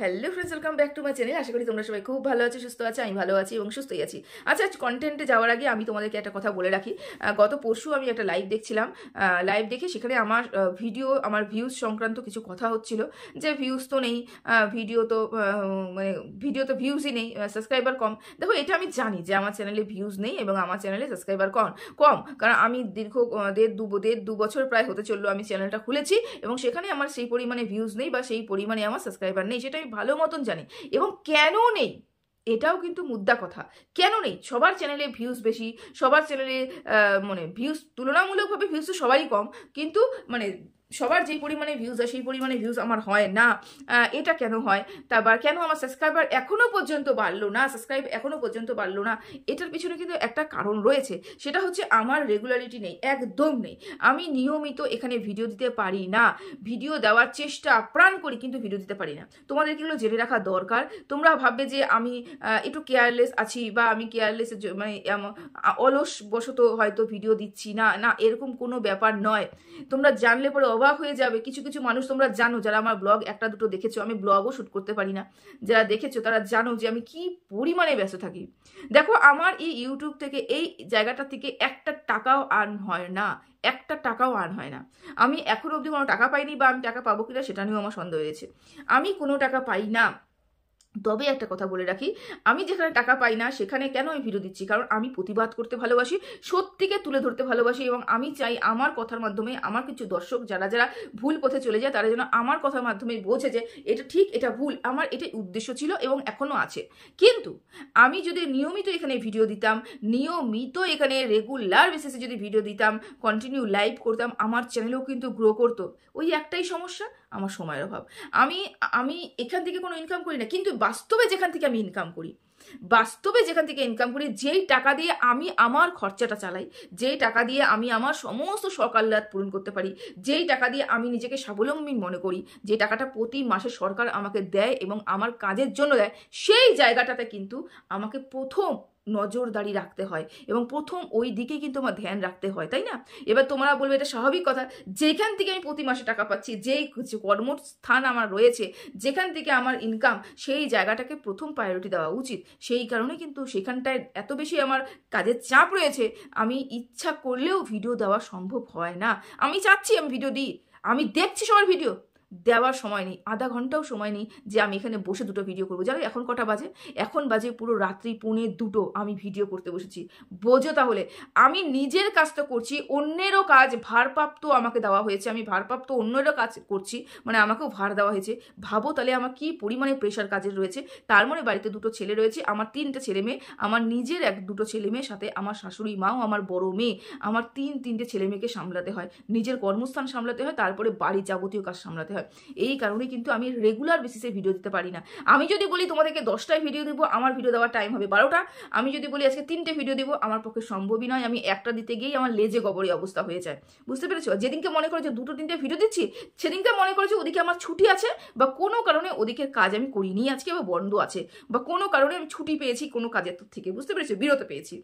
Hello friends, welcome back to my channel. আশা করি তোমরা সবাই খুব ভালো আছো, সুস্থ আছো। আমি ভালো আছি এবং সুস্থই আছি। আচ্ছা, কন্টেন্টে যাওয়ার আগে আমি তোমাদেরকে একটা কথা বলে রাখি। গত পরশু আমি একটা লাইভ দেখছিলাম। লাইভ দেখে সেখানে আমার আমার ভিউজ সংক্রান্ত কিছু কথা হচ্ছিল, যে ভিউজ তো নেই, ভিডিও তো মানে ভিডিও তো ভিউজই নেই, সাবস্ক্রাইবার কম। দেখো, এটা আমি জানি যে আমার চ্যানেলে ভিউজ নেই এবং আমার চ্যানেলে সাবস্ক্রাইবার কম, কারণ আমি দীর্ঘ দেড় দু বছর প্রায় হতে চললো আমি চ্যানেলটা খুলেছি, এবং সেখানে আমার সেই পরিমাণে ভিউজ নেই বা সেই পরিমাণে আমার সাবস্ক্রাইবার নেই, সেটা আমি ভালো মতন জানি। এবং কেন নেই এটাও কিন্তু মুদ্রা কথা। কেন নেই? সবার চ্যানেলে ভিউজ বেশি, সবার চ্যানেলে মানে ভিউজ তুলনামূলকভাবে ভিউজ তো সবারই কম, কিন্তু মানে সবার যেই পরিমাণে ভিউজ হয় সেই পরিমাণে ভিউজ আমার হয় না। এটা কেন হয়? তারপর কেন আমার সাবস্ক্রাইবার এখনো পর্যন্ত বাড়লো না, এখনো পর্যন্ত বাড়লো না? এটার পিছনে কিন্তু একটা কারণ রয়েছে, সেটা হচ্ছে আমার রেগুলারিটি নেই, একদম নেই। আমি নিয়মিত এখানে ভিডিও দিতে পারি না, ভিডিও দেওয়ার চেষ্টা প্রাণ করি কিন্তু ভিডিও দিতে পারি না। তোমাদের এগুলো জেনে রাখা দরকার। তোমরা ভাববে যে আমি একটু কেয়ারলেস আছি, বা আমি কেয়ারলেস মানে অলস বশত হয়তো ভিডিও দিচ্ছি না, না এরকম কোনো ব্যাপার নয়। তোমরা জানলে পরে অবাক হয়ে যাবে। কিছু কিছু মানুষ তোমরা জানো, যারা আমার ব্লগ একটা দুটো দেখেছো, আমি ব্লগও শ্যুট করতে পারি না, যারা দেখেছো তারা জানো যে আমি কি পরিমাণে ব্যস্ত থাকি। দেখো, আমার এই ইউটিউব থেকে, এই জায়গাটা থেকে একটা টাকাও আর্ন হয় না, একটা টাকাও আর্ন হয় না। আমি এখনো অবধি কোনো টাকা পাইনি, বা আমি টাকা পাবো কিনা সেটা নিয়েও আমার সন্দেহ রয়েছে। আমি কোনো টাকা পাই না। তবে একটা কথা বলে রাখি, আমি যেখানে টাকা পাই না সেখানে কেন আমি ভিডিও দিচ্ছি? কারণ আমি প্রতিবাদ করতে ভালোবাসি, সত্যিকে তুলে ধরতে ভালোবাসি, এবং আমি চাই আমার কথার মাধ্যমে আমার কিছু দর্শক যারা যারা ভুল পথে চলে যায়, তারা যেন আমার কথার মাধ্যমে বোঝে যে এটা ঠিক, এটা ভুল। আমার এটাই উদ্দেশ্য ছিল এবং এখনো আছে। কিন্তু আমি যদি নিয়মিত এখানে ভিডিও দিতাম, নিয়মিত এখানে রেগুলার বেসিসে যদি ভিডিও দিতাম, কন্টিনিউ লাইভ করতাম, আমার চ্যানেলও কিন্তু গ্রো করতো। ওই একটাই সমস্যা, আমার সময়ের অভাব। আমি আমি এখান থেকে কোনো ইনকাম করি না, কিন্তু বাস্তবে যেখান থেকে আমি ইনকাম করি, যেই টাকা দিয়ে আমি আমার খরচাটা চালাই, যেই টাকা দিয়ে আমি আমার সমস্ত শখ আহ্লাদ পূরণ করতে পারি, যেই টাকা দিয়ে আমি নিজেকে স্বাবলম্বী মনে করি, যে টাকাটা প্রতি মাসে সরকার আমাকে দেয় এবং আমার কাজের জন্য দেয়, সেই জায়গাটাতে কিন্তু আমাকে প্রথম নজরদারি রাখতে হয় এবং প্রথম ওই দিকে কিন্তু আমার ধ্যান রাখতে হয়, তাই না? এবার তোমরা বলবে এটা স্বাভাবিক কথা, যেখান থেকে আমি প্রতি মাসে টাকা পাচ্ছি, যেই কর্মস্থান আমার রয়েছে, যেখান থেকে আমার ইনকাম, সেই জায়গাটাকে প্রথম প্রায়োরিটি দেওয়া উচিত। সেই কারণে কিন্তু সেখানটায় এত বেশি আমার কাজের চাপ রয়েছে, আমি ইচ্ছা করলেও ভিডিও দেওয়া সম্ভব হয় না। আমি চাচ্ছি আমি ভিডিও দিই, আমি দেখছি সবার ভিডিও, দেওয়ার সময় নেই, আধা ঘন্টাও সময় নেই যে আমি এখানে বসে দুটো ভিডিও করবো। জানো এখন কটা বাজে? এখন বাজে পুরো রাত্রি 1:45 আমি ভিডিও করতে বসেছি। বোঝো তাহলে, আমি নিজের কাজটা করছি, অন্যেরও কাজ ভারপ্রাপ্ত আমাকে দেওয়া হয়েছে, আমি ভারপ্রাপ্ত অন্যেরও কাজ করছি, মানে আমাকেও ভার দেওয়া হয়েছে। ভাবো তাহলে আমার কি পরিমাণে প্রেশার কাজের রয়েছে। তার মানে বাড়িতে দুটো ছেলে রয়েছে, আমার 3টে ছেলে মেয়ে, আমার নিজের দুটো ছেলে মেয়ের সাথে আমার শাশুড়ি মাও আমার বড় মেয়ে, আমার তিনটে ছেলে মেয়েকে সামলাতে হয়, নিজের কর্মস্থান সামলাতে হয়, তারপরে বাড়ির যাবতীয় কাজ সামলাতে হয়। এই কারণে কিন্তু আমি রেগুলার বেসিসে ভিডিও দিতে পারি না। আমি যদি বলি তোমাদেরকে 10টায় ভিডিও দেবো, আমার ভিডিও দেওয়ার টাইম হবে 12টা। আমি যদি বলি আজকে 3টে ভিডিও দেবো, আমার পক্ষে সম্ভবই নয়। আমি একটা দিতে গিয়েই আমার লেজে গবরে অবস্থা হয়ে যায়, বুঝতে পেরেছো? যেদিনকে মনে করো যে 2-3টে ভিডিও দিচ্ছি, সেদিনকে মনে করো যে ওদিকে আমার ছুটি আছে, বা কোনো কারণে ওদিকের কাজ আমি করিনি আজকে, বা বন্ধ আছে, বা কোনো কারণে আমি ছুটি পেয়েছি কোনো কাজের থেকে, বুঝতে পেরেছো, বিরত পেয়েছি।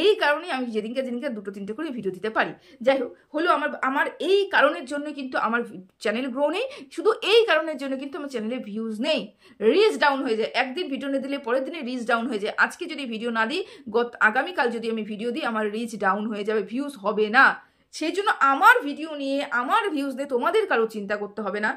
এই কারণে আমি যেদিনকে 2-3টে করে ভিডিও দিতে পারি। যাই হোক, হলো আমার এই কারণের জন্য কিন্তু আমার চ্যানেল গ্রো নেই, শুধু এই কারণের জন্য কিন্তু আমার চ্যানেলে ভিউজ নেই, রিচ ডাউন হয়ে যায়। একদিন ভিডিও না দিলে পরের দিনে রিচ ডাউন হয়ে যায়। আজকে যদি ভিডিও না দিই, আগামীকাল যদি আমি ভিডিও দিই, আমার রিচ ডাউন হয়ে যাবে, ভিউজ হবে না। সেই জন্য আমার ভিডিও নিয়ে, আমার ভিউজ নিয়ে তোমাদের কারো চিন্তা করতে হবে না।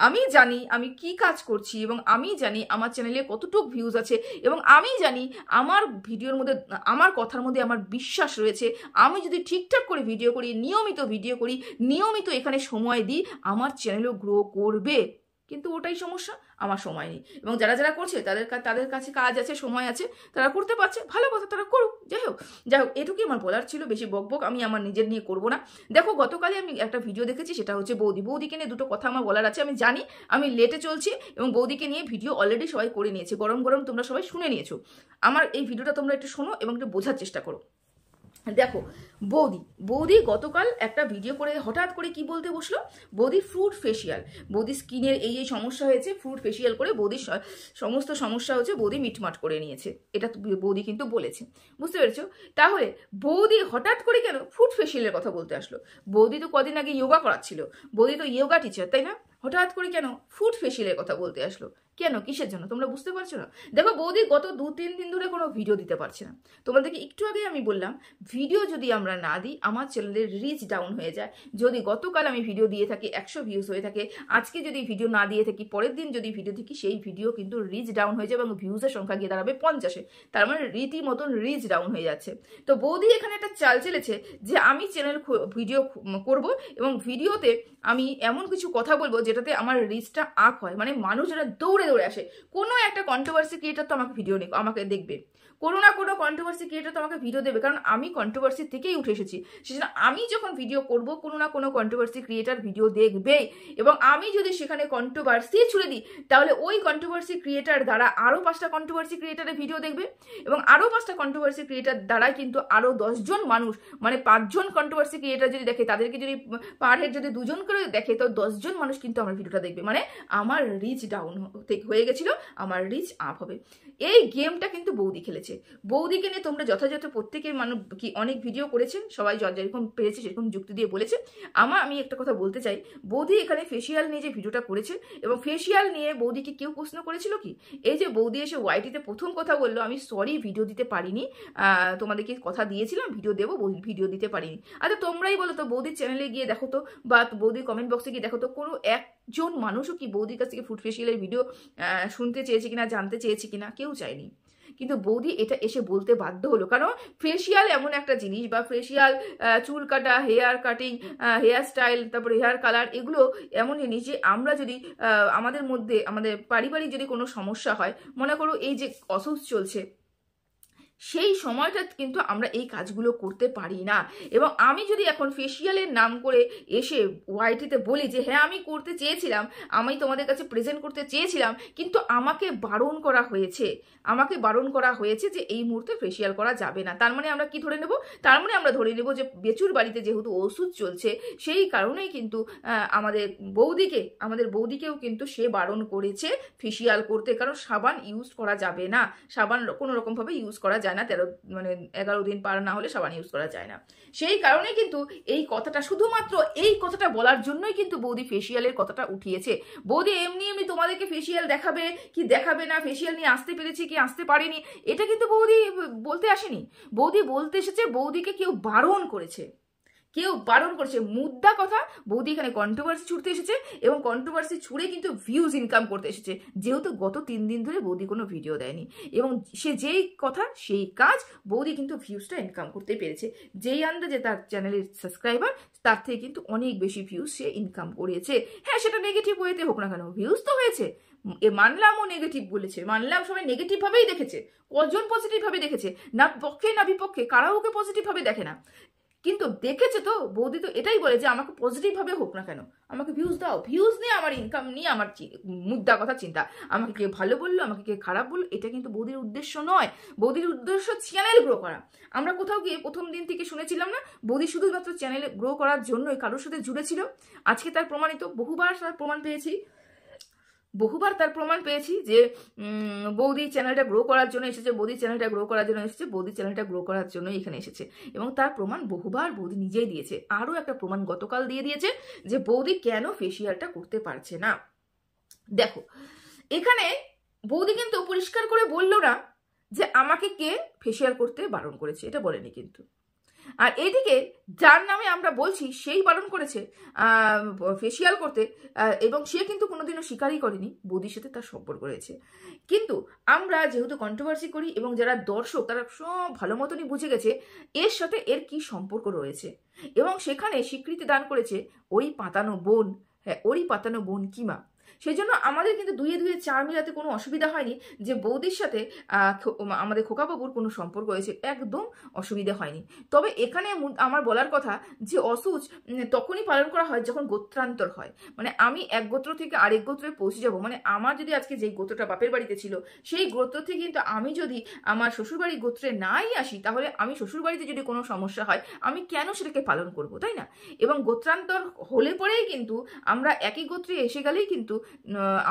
আমি জানি আমি কি কাজ করছি, এবং আমি জানি আমার চ্যানেলে কতটুকু ভিউজ আছে, এবং আমি জানি আমার ভিডিওর মধ্যে, আমার কথার মধ্যে আমার বিশ্বাস রয়েছে। আমি যদি ঠিকঠাক করে ভিডিও করি, নিয়মিত ভিডিও করি, নিয়মিত এখানে সময় দিই, আমার চ্যানেলও গ্রো করবে। কিন্তু ওটাই সমস্যা, আমার সময় নেই। এবং যারা যারা করছে তাদের কাছে কাজ আছে, সময় আছে, তারা করতে পারছে, ভালো কথা, তারা করুক। যাই হোক, এটুকুই আমার বলার ছিল। বেশি বকবক আমি আমার নিজের নিয়ে করবো না। দেখো, গতকালে আমি একটা ভিডিও দেখেছি, সেটা হচ্ছে বৌদিকে নিয়ে দুটো কথা আমার বলার আছে। আমি জানি আমি লেটে চলছি, এবং বৌদিকে নিয়ে ভিডিও অলরেডি সবাই করে নিয়েছে, গরম গরম তোমরা সবাই শুনে নিয়েছো। আমার এই ভিডিওটা তোমরা একটু শোনো এবং একটু বোঝার চেষ্টা করো। দেখো, বৌদি গতকাল একটা ভিডিও করে হঠাৎ করে কি বলতে বসলো, বৌদির ফ্রুট ফেসিয়াল, বৌদির স্কিনের এই সমস্যা হয়েছে, ফ্রুট ফেসিয়াল করে বৌদির সমস্ত সমস্যা হচ্ছে, বৌদি মিটমাট করে নিয়েছে। এটা বৌদি কিন্তু বলেছে, বুঝতে পেরেছো? তাহলে বৌদি হঠাৎ করে কেন ফ্রুট ফেসিয়ালের কথা বলতে আসলো? বৌদি তো কদিন আগে যোগা করাচ্ছিল, বৌদি তো যোগা টিচার, তাই না? হঠাৎ করে কেন ফুড ফেসিয়ালের কথা বলতে আসলো? কেন, কিসের জন্য তোমরা বুঝতে পারছো না? দেখো বৌদি গত 2-3 দিন ধরে কোনো ভিডিও দিতে পারছে না। তোমাদেরকে একটু আগে আমি বললাম ভিডিও যদি আমরা না দিই আমার চ্যানেলের রিচ ডাউন হয়ে যায়। যদি গতকাল আমি ভিডিও দিয়ে থাকি 100 ভিউজ হয়ে থাকে, আজকে যদি ভিডিও না দিয়ে থাকি, পরের দিন যদি ভিডিও দেখি, সেই ভিডিও কিন্তু রিচ ডাউন হয়ে যাবে এবং ভিউজের সংখ্যা গিয়ে দাঁড়াবে 50-এ। তার মানে রীতিমতন রিচ ডাউন হয়ে যাচ্ছে। তো বৌদি এখানে একটা চাল চেলেছে যে আমি চ্যানেল ভিডিও করব এবং ভিডিওতে আমি এমন কিছু কথা বলবো যেটাতে আমার রিচটা আপ হয়, মানে মানুষ যারা দৌড়ে দৌড়ে আসে। কোনো একটা কন্ট্রোভার্সি ক্রিয়েটার তো আমাকে দেখবে, কোনো না কোনো কন্ট্রোভার্সি ক্রিয়েটার তো আমাকে ভিডিও দেবে, কারণ আমি কন্ট্রোভার্সি থেকেই উঠে এসেছি। সেজন্য আমি যখন ভিডিও করব কোনো না কোনো কন্ট্রোভার্সি ক্রিয়েটার ভিডিও দেখবে, এবং আমি যদি সেখানে কন্ট্রোভার্সি ছুড়ে দিই তাহলে ওই কন্ট্রোভার্সি ক্রিয়েটার দ্বারা আরও 5টা কন্ট্রোভার্সি ক্রিয়েটারের ভিডিও দেখবে, এবং আরও 5টা কন্ট্রোভার্সি ক্রিয়েটার দ্বারাই কিন্তু আরও 10 জন মানুষ, মানে 5 জন কন্ট্রোভার্সি ক্রিয়েটার যদি দেখে, তাদেরকে যদি পার হেড যদি 2 জন করে দেখে, তো 10 জন মানুষ কিন্তু আমার ভিডিওটা দেখবে। মানে আমার রিচ ডাউন হয়ে গেছিল, আমার রিচ আপ হবে। এই গেমটা কিন্তু বৌদি খেলেছে। বৌদিকে নিয়ে তোমরা যথাযথ প্রত্যেকের মানুষ কি অনেক ভিডিও করেছেন, সবাই যেরকম পেরেছে সেরকম যুক্তি দিয়ে বলেছে। আমি একটা কথা বলতে চাই, বৌদি এখানে ফেসিয়াল নিয়ে যে ভিডিওটা করেছে, এবং ফেসিয়াল নিয়ে বৌদিকে কেউ প্রশ্ন করেছিল কি? এই যে বৌদি এসে ওয়াইটিতে প্রথম কথা বললো, আমি সরি ভিডিও দিতে পারিনি, তোমাদেরকে কথা দিয়েছিলাম ভিডিও দেবো, ভিডিও দিতে পারিনি। আচ্ছা তোমরাই বলো তো, বৌদির চ্যানেলে গিয়ে দেখো তো, বা বৌদির কমেন্ট বক্সে গিয়ে দেখো তো, কোনো একজন মানুষও কি বৌদির কাছ থেকে ফুড ফেসিয়ালের ভিডিও শুনতে চেয়েছে কিনা, জানতে চেয়েছে কিনা? কেউ চায়নি। কিন্তু বৌদি এটা এসে বলতে বাধ্য হলো, কারণ ফেসিয়াল এমন একটা জিনিস, বা ফেসিয়াল, চুল কাটা, হেয়ার কাটিং, হেয়ার স্টাইল, তারপরে হেয়ার কালার, এগুলো এমন জিনিস যে আমরা যদি আমাদের মধ্যে আমাদের পারিবারিক যদি কোনো সমস্যা হয়, মনে করো এই যে অসুখ চলছে, সেই সময়টা কিন্তু আমরা এই কাজগুলো করতে পারি না। এবং আমি যদি এখন ফেসিয়ালের নাম করে এসে ওয়াইটিতে বলি যে হ্যাঁ আমি করতে চেয়েছিলাম, আমি তোমাদের কাছে প্রেজেন্ট করতে চেয়েছিলাম, কিন্তু আমাকে বারণ করা হয়েছে যে এই মুহূর্তে ফেসিয়াল করা যাবে না, তার মানে আমরা কি ধরে নেব? তার মানে আমরা ধরে নেব যে বেচুর বাড়িতে যেহেতু ওষুধ চলছে, সেই কারণেই কিন্তু আমাদের বৌদিকেও কিন্তু সে বারণ করেছে ফেসিয়াল করতে, কারণ সাবান ইউজ করা যাবে না, সাবান কোনো রকমভাবে ইউজ করা যায় না, 11 দিন পার না হলে সাবান ইউজ করা যায় না। সেই কারণে কিন্তু এই কথাটা, শুধুমাত্র এই কথাটা বলার জন্যই কিন্তু বৌদি ফেসিয়ালের কথাটা উঠিয়েছে। বৌদি এমনি তোমাদেরকে ফেসিয়াল দেখাবে কি দেখাবে না, ফেসিয়াল নিয়ে আসতে পেরেছি কি আসতে পারেনি, এটা কিন্তু বৌদি বলতে আসেনি। বৌদি বলতে এসেছে বৌদিকে কেউ বারণ করেছে, মুদ্রা কথা। বৌদি এখানে কন্ট্রোভার্সি ছুড়তে এসেছে, এবং কন্ট্রোভার্সি ছুড়ে কিন্তু ভিউজ ইনকাম করতে এসেছে, যেহেতু গত 3 দিন ধরে বৌদি কোনো ভিডিও দেয়নি, এবং সে যেই কথা সেই কাজ, বৌদি কিন্তু ভিউজটা ইনকাম করতে পেরেছে। যেই আন্দাজে তার চ্যানেলের সাবস্ক্রাইবার, তার থেকে কিন্তু অনেক বেশি ভিউজ সে ইনকাম করেছে। হ্যাঁ, সেটা নেগেটিভ ওয়েতে হোক না কেন, ভিউজ তো হয়েছে। মানলাম ও নেগেটিভ বলেছে, মানলাম সবাই নেগেটিভ ভাবেই দেখেছে, কজন পজিটিভ ভাবে দেখেছে? না পক্ষে না বিপক্ষে, কারাও ওকে পজিটিভ ভাবে দেখে না, কিন্তু দেখেছে তো। বৌদি তো এটাই বলে যে আমাকে পজিটিভ ভাবে হোক না কেন, আমাকে ভিউজ দাও, ভিউজ নিয়ে আমার ইনকাম নিয়ে আমার মুদ্রা কথা চিন্তা। আমাকে কে ভালো বললো, আমাকে কে খারাপ বললো, এটা কিন্তু বৌদির উদ্দেশ্য নয়। বৌদির উদ্দেশ্য চ্যানেল গ্রো করা। আমরা কোথাও গিয়ে প্রথম দিন থেকে শুনেছিলাম না, বৌদি শুধুমাত্র চ্যানেল গ্রো করার জন্যই কারোর সাথে জুড়েছিল। আজকে তার প্রমাণিত, বহুবার তার প্রমাণ পেয়েছি যে বৌদি চ্যানেলটা গ্রো করার জন্য এসেছে, বৌদি চ্যানেলটা গ্রো করার জন্য এখানে এসেছে, এবং তার প্রমাণ বহুবার বৌদি নিজেই দিয়েছে। আরও একটা প্রমাণ গতকাল দিয়ে দিয়েছে যে বৌদি কেন ফেসিয়ালটা করতে পারছে না। দেখো এখানে বৌদি কিন্তু পরিষ্কার করে বললো না যে আমাকে কে ফেসিয়াল করতে বারণ করেছে, এটা বলেনি কিন্তু। আর এইদিকে যার নামে আমরা বলছি সেই বারণ করেছে ফেসিয়াল করতে, এবং সে কিন্তু কোনোদিনও স্বীকারই করেনি বৌদির সাথে তার সম্পর্ক রয়েছে। কিন্তু আমরা যেহেতু কন্ট্রোভার্সি করি, এবং যারা দর্শক তারা সব ভালো মতনই বুঝে গেছে এর সাথে এর কি সম্পর্ক রয়েছে, এবং সেখানে স্বীকৃতি দান করেছে ওই পাতানো বোন কিমা। সেই জন্য আমাদের কিন্তু 2-2 4 মিলাতে কোনো অসুবিধা হয়নি যে বৌদির সাথে আমাদের খোকাবাবুর কোনো সম্পর্ক রয়েছে, একদম অসুবিধা হয়নি। তবে এখানে আমার বলার কথা যে অসুচ তখনই পালন করা হয় যখন গোত্রান্তর হয়, মানে আমি এক গোত্র থেকে আরেক গোত্রে পৌঁছে যাব। মানে আমার যদি আজকে যেই গোত্রটা বাপের বাড়িতে ছিল সেই গোত্র থেকে কিন্তু আমি যদি আমার শ্বশুরবাড়ির গোত্রে নাই আসি, তাহলে আমি শ্বশুরবাড়িতে যদি কোনো সমস্যা হয় আমি কেন সেটাকে পালন করব, তাই না? এবং গোত্রান্তর হলে পরেই কিন্তু আমরা একই গোত্রে এসে গেলেই কিন্তু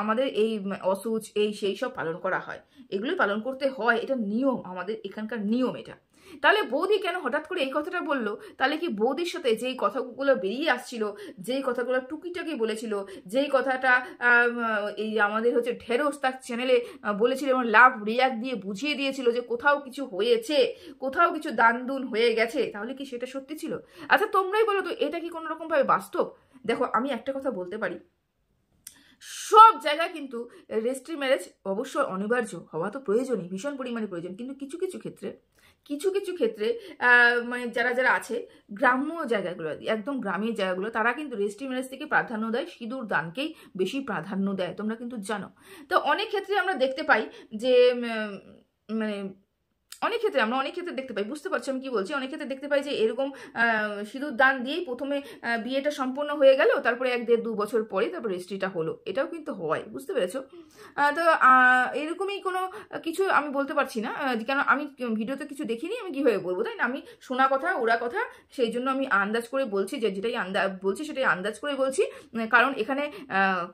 আমাদের এই অসুচ সেই সব পালন করা হয়, এগুলোই পালন করতে হয়, এটা নিয়ম, আমাদের এখানকার নিয়ম এটা। তাহলে বৌদি কেন হঠাৎ করে এই কথাটা বললো? তাহলে কি বৌদির সাথে যেই কথাগুলো বেরিয়ে আসছিল, যেই কথাগুলো টুকিটাকি বলেছিল, যেই কথাটা এই আমাদের হচ্ছে ঢেরস তার চ্যানেলে বলেছিল এবং লাভ রিয়াক্ট দিয়ে বুঝিয়ে দিয়েছিল যে কোথাও কিছু হয়েছে, কোথাও কিছু দানদুন হয়ে গেছে, তাহলে কি সেটা সত্যি ছিল? আচ্ছা তোমরাই বলো তো, এটা কি কোনো রকম ভাবে বাস্তব? দেখো আমি একটা কথা বলতে পারি, সব জায়গায় কিন্তু রেজিস্ট্রি ম্যারেজ অবশ্য অনিবার্য হওয়া তো প্রয়োজনই, ভীষণ পরিমাণে প্রয়োজন, কিন্তু কিছু কিছু ক্ষেত্রে মানে যারা যারা আছে গ্রাম্য জায়গাগুলো, একদম গ্রামের জায়গাগুলো, তারা কিন্তু রেজিস্ট্রি ম্যারেজ থেকে প্রাধান্য দেয়, সিঁদুর দানকেই বেশি প্রাধান্য দেয়, তোমরা কিন্তু জানো। তো অনেক ক্ষেত্রে আমরা দেখতে পাই যে মানে আমরা অনেক ক্ষেত্রে দেখতে পাই, বুঝতে পারছি আমি কি বলছি, অনেক ক্ষেত্রে দেখতে পাই যে এরকম সিঁদুর দান দিয়েই প্রথমে বিয়েটা সম্পূর্ণ হয়ে গেল, তারপরে 1-1.5-2 বছর পরে তারপর রেজিস্ট্রিটা হলো, এটাও কিন্তু হয়, বুঝতে পেরেছো? তো এরকমই কোনো কিছু আমি বলতে পারছি না, কেন আমি ভিডিওতে কিছু দেখিনি, আমি কিভাবে বলবো, তাই না? আমি শোনা কথা ওরা কথা, সেই জন্য আমি আন্দাজ করে বলছি, যে যেটাই বলছি সেটাই আন্দাজ করে বলছি, কারণ এখানে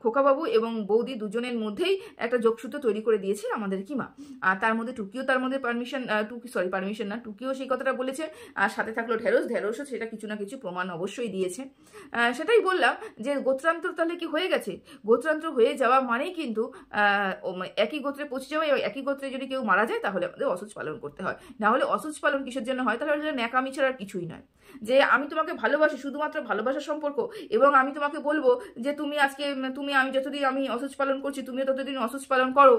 খোকাবাবু এবং বৌদি দুজনের মধ্যেই একটা যোগসূত্র তৈরি করে দিয়েছে আমাদের কিমা, আর তার মধ্যে টুকিও তার মধ্যে পারমিশন না, টুকিও সেই কথাটা বলেছে, আর সাথে থাকলো ঢেরসও সেটা কিছু না কিছু প্রমাণ অবশ্যই দিয়েছে। সেটাই বললাম যে গোত্রান্তর তাহলে কি হয়ে গেছে? গোত্রান্তর হয়ে যাওয়া মানেই কিন্তু একই গোত্রে পৌঁছে যাওয়া, একই গোত্রে যদি কেউ মারা যায় তাহলে আমাদের অসুচ পালন করতে হয়, না হলে অসুচ পালন কিসের জন্য হয়? তাহলে ন্যাকামি ছাড়া আর কিছুই নয়, যে আমি তোমাকে ভালোবাসি, শুধুমাত্র ভালোবাসার সম্পর্ক, এবং আমি তোমাকে বলবো যে আমি যতদিন আমি অসুচ পালন করছি তুমিও ততদিন অসুচ পালন করো,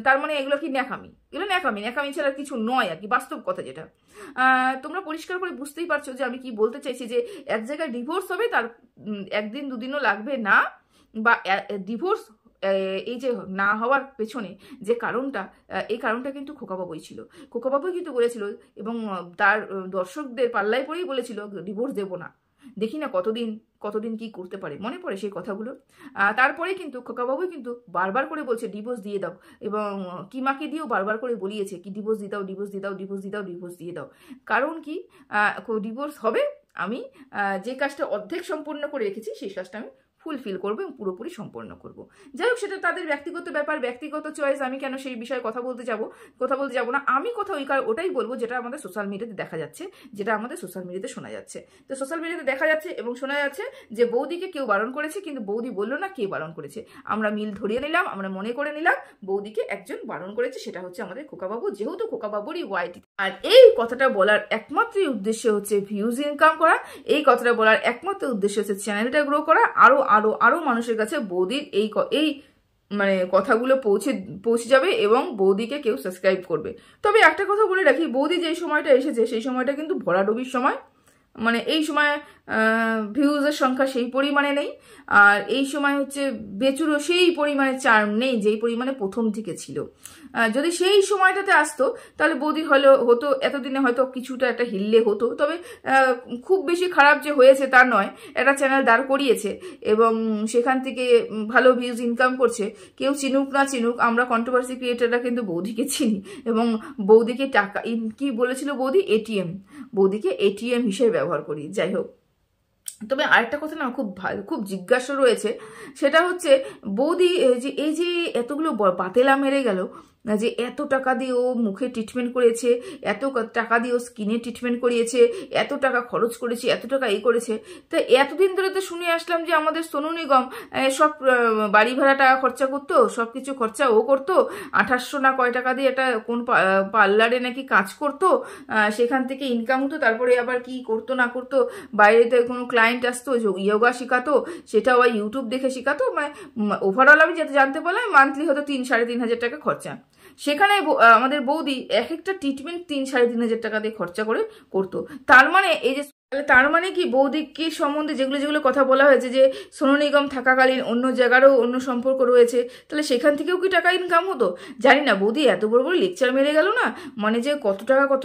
তার মানে এগুলো কি ন্যাকামি? এগুলো ন্যাকামি ছাড়া কিছু নয় আর কি, বাস্তব কথা যেটা। তোমরা পরিষ্কার করে বুঝতেই পারছো যে আমি কি বলতে চাইছি, যে এক জায়গায় ডিভোর্স হবে, তার 1-2 দিনও লাগবে না, বা ডিভোর্স এই যে না হওয়ার পেছনে যে কারণটা, এই কারণটা কিন্তু খোকাবাবুই ছিল, খোকাবাবুই কিন্তু বলেছিল, এবং তার দর্শকদের পাল্লায় পরেই বলেছিল ডিভোর্স দেবো না, দেখি না কতদিন কি করতে পারে, মনে পড়ে সেই কথাগুলো। তারপরে কিন্তু খোকাবাবুই কিন্তু বারবার করে বলছে ডিভোর্স দিয়ে দাও, এবং কিমাকে দিয়েও বারবার করে বলিয়েছে কি ডিভোর্স দিয়ে দাও, ডিভোর্স দিয়ে দাও, ডিভোর্স দিয়ে দাও, ডিভোর্স দিয়ে দাও। কারণ কি ডিভোর্স হবে, আমি যে কাজটা অর্ধেক সম্পূর্ণ করে রেখেছি সেই কাজটা আমি ফুলফিল করবো এবং পুরোপুরি সম্পন্ন করব। যাই হোক, সেটা তাদের ব্যক্তিগত ব্যাপার, ব্যক্তিগত চয়েস, আমি কেন সেই বিষয়ে কথা বলতে যাব না। আমি ওটাই বলবো যেটা আমাদের সোশ্যাল মিডিয়াতে দেখা যাচ্ছে, যেটা আমাদের সোশ্যাল মিডিয়াতে শোনা যাচ্ছে। তো সোশ্যাল মিডিয়াতে দেখা যাচ্ছে এবং শোনা যাচ্ছে যে বৌদিকে কেউ বারণ করেছে, কিন্তু বৌদি বললো না কে বারণ করেছে। আমরা মিল ধরিয়ে নিলাম, আমরা মনে করে নিলাম বৌদিকে একজন বারণ করেছে, সেটা হচ্ছে আমাদের খোকাবাবু, যেহেতু খোকাবাবুরই ওয়াইটি। আর এই কথাটা বলার একমাত্র উদ্দেশ্য হচ্ছে ভিউজ ইনকাম করা, এই কথাটা বলার একমাত্র উদ্দেশ্য হচ্ছে চ্যানেলটা গ্রো করা, আরো মানুষের কাছে বৌদির এই মানে কথাগুলো পৌঁছে যাবে এবং বৌদিকে কেউ সাবস্ক্রাইব করবে। তবে একটা কথা বলে রাখি, বৌদি যেই সময়টা এসেছে সেই সময়টা কিন্তু ভরাডুবির সময়, মানে এই সময় ভিউজের সংখ্যা সেই পরিমাণে নেই, আর এই সময় হচ্ছে বেচুরও সেই পরিমাণে চার্ম নেই যেই পরিমাণে প্রথম থেকে ছিল। যদি সেই সময়টাতে আসতো তাহলে বৌদির হতো এতদিনে হয়তো কিছুটা একটা হিললে হতো, তবে খুব বেশি খারাপ যে হয়েছে তা নয়, একটা চ্যানেল দাঁড় করিয়েছে এবং সেখান থেকে ভালো ভিউজ ইনকাম করছে। কেউ চিনুক না চিনুক, আমরা কন্ট্রোভার্সি ক্রিয়েটাররা কিন্তু বৌদিকে চিনি, এবং বৌদিকে টাকা কি বলেছিল বৌদি, বৌদিকে এটিএম হিসেবে ব্যবহার করি। যাই হোক, তবে আরেকটা কথা না খুব জিজ্ঞাসা রয়েছে, সেটা হচ্ছে বৌদি এই যে এতগুলো বাতেলা মেরে গেল, যে এত টাকা দিয়ে ও মুখে ট্রিটমেন্ট করেছে, এত টাকা দিয়ে ও স্কিনে ট্রিটমেন্ট করিয়েছে, এত টাকা খরচ করেছে, এত টাকা এই করেছে, তা এতদিন ধরে তো শুনে আসলাম যে আমাদের সোনু নিগম সব বাড়ি ভাড়া টাকা খরচা করতো, সব কিছু খরচা ও করতো, 2800 না কয় টাকা দিয়ে একটা কোন পার্লারে নাকি কাজ করতো, সেখান থেকে ইনকাম হতো, তারপরে আবার কি করতো না করতো, বাইরেতে কোনো ক্লায়েন্ট আসতো ইয়োগা শেখাতো, সেটাও ইউটিউব দেখে শেখাতো, মানে ওভারঅল আমি যেটা জানতে পারলাম মান্থলি হতো 3-3.5 টাকা খরচা। সেখানে আমাদের বৌদি এক একটা ট্রিটমেন্ট 3-3.5 টাকা দিয়ে খরচা করে করতো। তার মানে এই যে তার মানে কি বৌদিকে সম্বন্ধে যেগুলো কথা বলা হয়েছে যে সোনু নিগম থাকাকালীন অন্য জায়গারও অন্য সম্পর্ক রয়েছে, তাহলে সেখান থেকেও কি টাকা ইনকাম হতো? জানি না। বৌদি এত বড় বড় লেকচার মেরে গেল না, মানে যে কত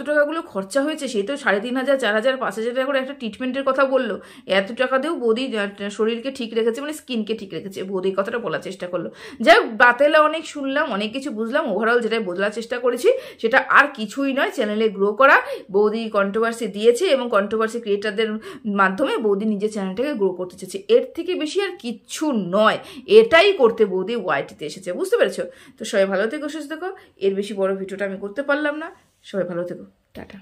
টাকাগুলো খরচা হয়েছে, সেই তো 3,500, 4,000, 5,000 টাকা করে একটা ট্রিটমেন্টের কথা বললো। এত টাকা দিয়েও বৌদি শরীরকে ঠিক রেখেছে, মানে স্কিনকে ঠিক রেখেছে, বৌদির কথাটা বলার চেষ্টা করলো। যাই হোক, বাতেলা অনেক শুনলাম, অনেক কিছু বুঝলাম, ওভারঅল যেটা বোঝার চেষ্টা করেছি সেটা আর কিছুই নয়, চ্যানেলে গ্রো করা। বৌদি কন্ট্রোভার্সি দিয়েছে এবং কন্ট্রোভার্সি ক্রিয়েটারদের মাধ্যমে বৌদি নিজের চ্যানেলটাকে গ্রো করতে চাইছে, এর থেকে বেশি আর কিচ্ছু নয়। এটাই করতে বৌদি ওয়াইটিতে এসেছে, বুঝতে পেরেছো? তো সবাই ভালো থেকো, সুস্থ থেকো। এর বেশি বড় ভিডিওটা আমি করতে পারলাম না। সবাই ভালো থেকো, টাটা।